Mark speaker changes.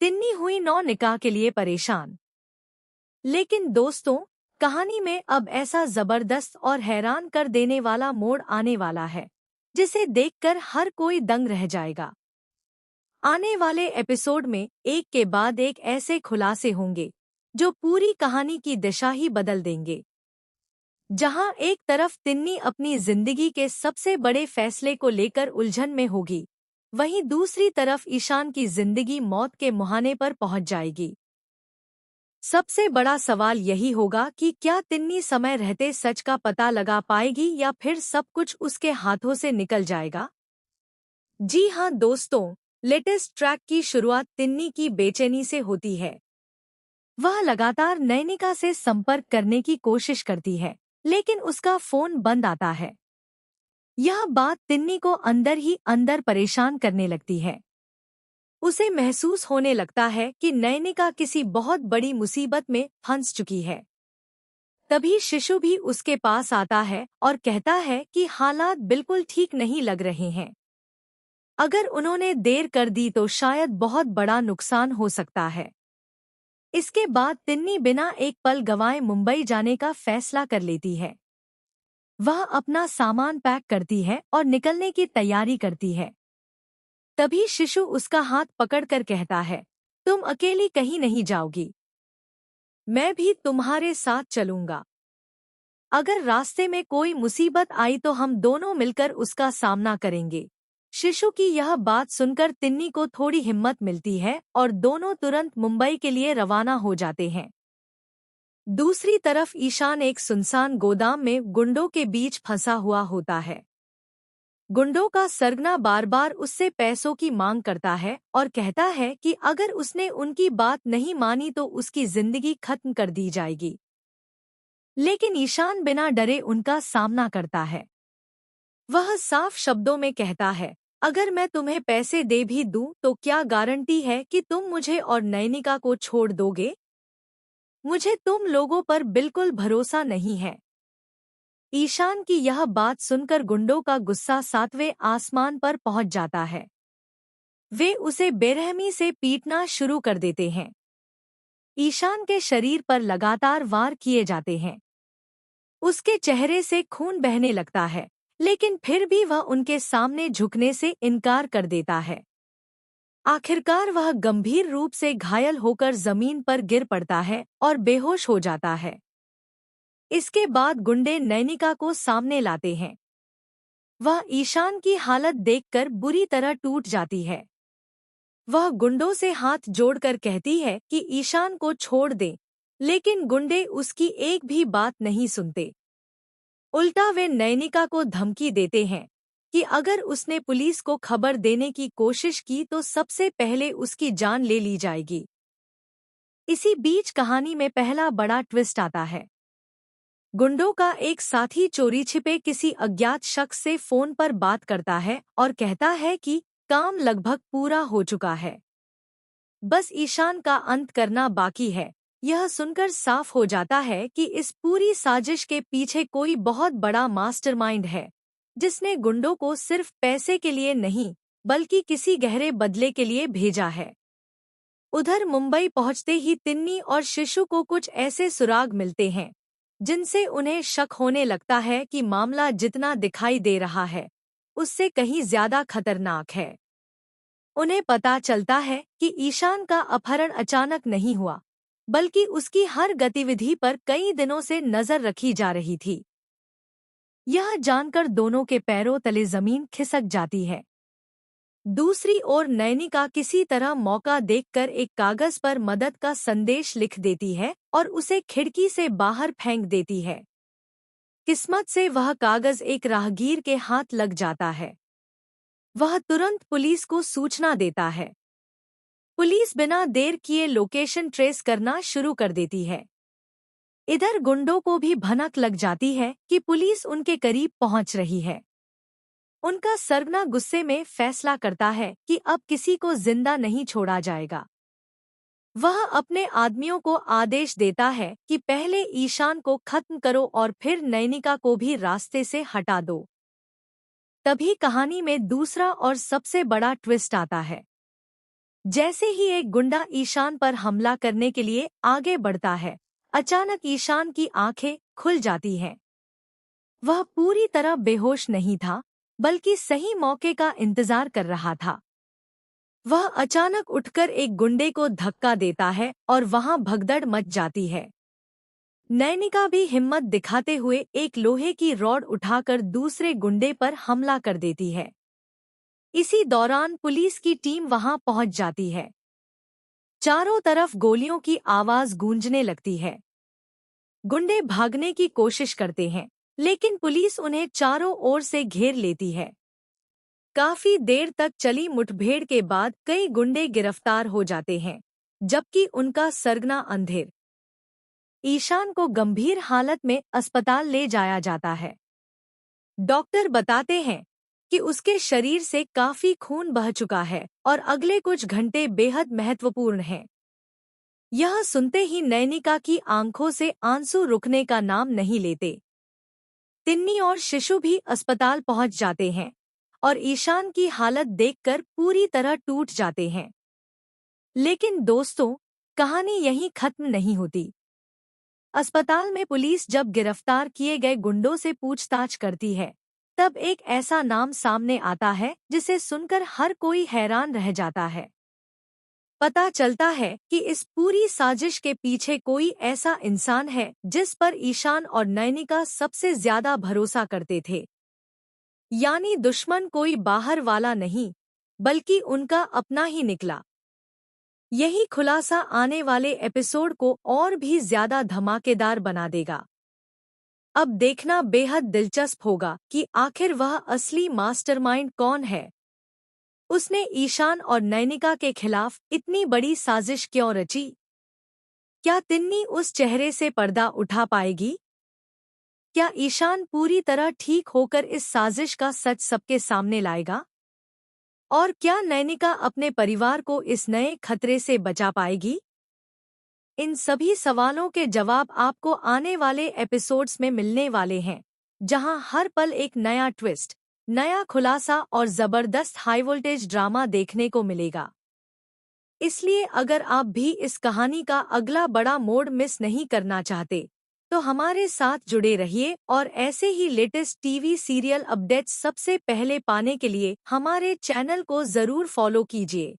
Speaker 1: तिन्नी हुई नौ निकाह के लिए परेशान। लेकिन दोस्तों, कहानी में अब ऐसा जबरदस्त और हैरान कर देने वाला मोड़ आने वाला है जिसे देखकर हर कोई दंग रह जाएगा। आने वाले एपिसोड में एक के बाद एक ऐसे खुलासे होंगे जो पूरी कहानी की दिशा ही बदल देंगे। जहां एक तरफ तिन्नी अपनी जिंदगी के सबसे बड़े फैसले को लेकर उलझन में होगी, वहीं दूसरी तरफ ईशान की जिंदगी मौत के मुहाने पर पहुंच जाएगी। सबसे बड़ा सवाल यही होगा कि क्या तिन्नी समय रहते सच का पता लगा पाएगी या फिर सब कुछ उसके हाथों से निकल जाएगा। जी हां दोस्तों, लेटेस्ट ट्रैक की शुरुआत तिन्नी की बेचैनी से होती है। वह लगातार नयनिका से संपर्क करने की कोशिश करती है, लेकिन उसका फोन बंद आता है। यह बात तिन्नी को अंदर ही अंदर परेशान करने लगती है। उसे महसूस होने लगता है कि नयनिका किसी बहुत बड़ी मुसीबत में फंस चुकी है। तभी शिशु भी उसके पास आता है और कहता है कि हालात बिल्कुल ठीक नहीं लग रहे हैं। अगर उन्होंने देर कर दी तो शायद बहुत बड़ा नुकसान हो सकता है। इसके बाद तिन्नी बिना एक पल गंवाए मुंबई जाने का फैसला कर लेती है। वह अपना सामान पैक करती है और निकलने की तैयारी करती है। तभी शिशु उसका हाथ पकड़कर कहता है, तुम अकेली कहीं नहीं जाओगी, मैं भी तुम्हारे साथ चलूंगा। अगर रास्ते में कोई मुसीबत आई तो हम दोनों मिलकर उसका सामना करेंगे। शिशु की यह बात सुनकर तिन्नी को थोड़ी हिम्मत मिलती है और दोनों तुरंत मुंबई के लिए रवाना हो जाते हैं। दूसरी तरफ ईशान एक सुनसान गोदाम में गुंडों के बीच फंसा हुआ होता है। गुंडों का सरगना बार बार उससे पैसों की मांग करता है और कहता है कि अगर उसने उनकी बात नहीं मानी तो उसकी जिंदगी खत्म कर दी जाएगी। लेकिन ईशान बिना डरे उनका सामना करता है। वह साफ शब्दों में कहता है, अगर मैं तुम्हें पैसे दे भी दूं तो क्या गारंटी है कि तुम मुझे और नयनिका को छोड़ दोगे? मुझे तुम लोगों पर बिल्कुल भरोसा नहीं है। ईशान की यह बात सुनकर गुंडों का गुस्सा सातवें आसमान पर पहुंच जाता है। वे उसे बेरहमी से पीटना शुरू कर देते हैं। ईशान के शरीर पर लगातार वार किए जाते हैं। उसके चेहरे से खून बहने लगता है, लेकिन फिर भी वह उनके सामने झुकने से इनकार कर देता है। आखिरकार वह गंभीर रूप से घायल होकर जमीन पर गिर पड़ता है और बेहोश हो जाता है। इसके बाद गुंडे नयनिका को सामने लाते हैं। वह ईशान की हालत देखकर बुरी तरह टूट जाती है। वह गुंडों से हाथ जोड़कर कहती है कि ईशान को छोड़ दें, लेकिन गुंडे उसकी एक भी बात नहीं सुनते। उल्टा वे नयनिका को धमकी देते हैं कि अगर उसने पुलिस को खबर देने की कोशिश की तो सबसे पहले उसकी जान ले ली जाएगी। इसी बीच कहानी में पहला बड़ा ट्विस्ट आता है। गुंडों का एक साथी चोरी छिपे किसी अज्ञात शख्स से फोन पर बात करता है और कहता है कि काम लगभग पूरा हो चुका है, बस ईशान का अंत करना बाकी है। यह सुनकर साफ हो जाता है कि इस पूरी साजिश के पीछे कोई बहुत बड़ा मास्टरमाइंड है, जिसने गुंडों को सिर्फ पैसे के लिए नहीं बल्कि किसी गहरे बदले के लिए भेजा है। उधर मुंबई पहुंचते ही तिन्नी और शिशु को कुछ ऐसे सुराग मिलते हैं जिनसे उन्हें शक होने लगता है कि मामला जितना दिखाई दे रहा है उससे कहीं ज्यादा खतरनाक है। उन्हें पता चलता है कि ईशान का अपहरण अचानक नहीं हुआ, बल्कि उसकी हर गतिविधि पर कई दिनों से नजर रखी जा रही थी। यह जानकर दोनों के पैरों तले जमीन खिसक जाती है। दूसरी ओर नयनिका किसी तरह मौका देखकर एक कागज पर मदद का संदेश लिख देती है और उसे खिड़की से बाहर फेंक देती है। किस्मत से वह कागज एक राहगीर के हाथ लग जाता है। वह तुरंत पुलिस को सूचना देता है। पुलिस बिना देर किए लोकेशन ट्रेस करना शुरू कर देती है। इधर गुंडों को भी भनक लग जाती है कि पुलिस उनके करीब पहुंच रही है। उनका सरगना गुस्से में फैसला करता है कि अब किसी को जिंदा नहीं छोड़ा जाएगा। वह अपने आदमियों को आदेश देता है कि पहले ईशान को खत्म करो और फिर नयनिका को भी रास्ते से हटा दो। तभी कहानी में दूसरा और सबसे बड़ा ट्विस्ट आता है। जैसे ही एक गुंडा ईशान पर हमला करने के लिए आगे बढ़ता है, अचानक ईशान की आंखें खुल जाती हैं। वह पूरी तरह बेहोश नहीं था, बल्कि सही मौके का इंतजार कर रहा था। वह अचानक उठकर एक गुंडे को धक्का देता है और वहां भगदड़ मच जाती है। नैनिका भी हिम्मत दिखाते हुए एक लोहे की रॉड उठाकर दूसरे गुंडे पर हमला कर देती है। इसी दौरान पुलिस की टीम वहां पहुंच जाती है। चारों तरफ गोलियों की आवाज गूंजने लगती है। गुंडे भागने की कोशिश करते हैं, लेकिन पुलिस उन्हें चारों ओर से घेर लेती है। काफी देर तक चली मुठभेड़ के बाद कई गुंडे गिरफ्तार हो जाते हैं, जबकि उनका सरगना अंधेर। ईशान को गंभीर हालत में अस्पताल ले जाया जाता है। डॉक्टर बताते हैं कि उसके शरीर से काफी खून बह चुका है और अगले कुछ घंटे बेहद महत्वपूर्ण हैं। यह सुनते ही नैनिका की आंखों से आंसू रुकने का नाम नहीं लेते। तिन्नी और शिशु भी अस्पताल पहुंच जाते हैं और ईशान की हालत देखकर पूरी तरह टूट जाते हैं। लेकिन दोस्तों, कहानी यहीं खत्म नहीं होती। अस्पताल में पुलिस जब गिरफ्तार किए गए गुंडों से पूछताछ करती है, तब एक ऐसा नाम सामने आता है जिसे सुनकर हर कोई हैरान रह जाता है। पता चलता है कि इस पूरी साजिश के पीछे कोई ऐसा इंसान है जिस पर ईशान और नैनिका सबसे ज्यादा भरोसा करते थे। यानी दुश्मन कोई बाहर वाला नहीं, बल्कि उनका अपना ही निकला। यही खुलासा आने वाले एपिसोड को और भी ज्यादा धमाकेदार बना देगा। अब देखना बेहद दिलचस्प होगा कि आखिर वह असली मास्टरमाइंड कौन है। उसने ईशान और नैनिका के खिलाफ इतनी बड़ी साजिश क्यों रची? क्या तिन्नी उस चेहरे से पर्दा उठा पाएगी? क्या ईशान पूरी तरह ठीक होकर इस साजिश का सच सबके सामने लाएगा? और क्या नैनिका अपने परिवार को इस नए खतरे से बचा पाएगी? इन सभी सवालों के जवाब आपको आने वाले एपिसोड्स में मिलने वाले हैं, जहां हर पल एक नया ट्विस्ट, नया खुलासा और जबरदस्त हाई वोल्टेज ड्रामा देखने को मिलेगा। इसलिए अगर आप भी इस कहानी का अगला बड़ा मोड़ मिस नहीं करना चाहते, तो हमारे साथ जुड़े रहिए और ऐसे ही लेटेस्ट टीवी सीरियल अपडेट्स सबसे पहले पाने के लिए हमारे चैनल को जरूर फॉलो कीजिए।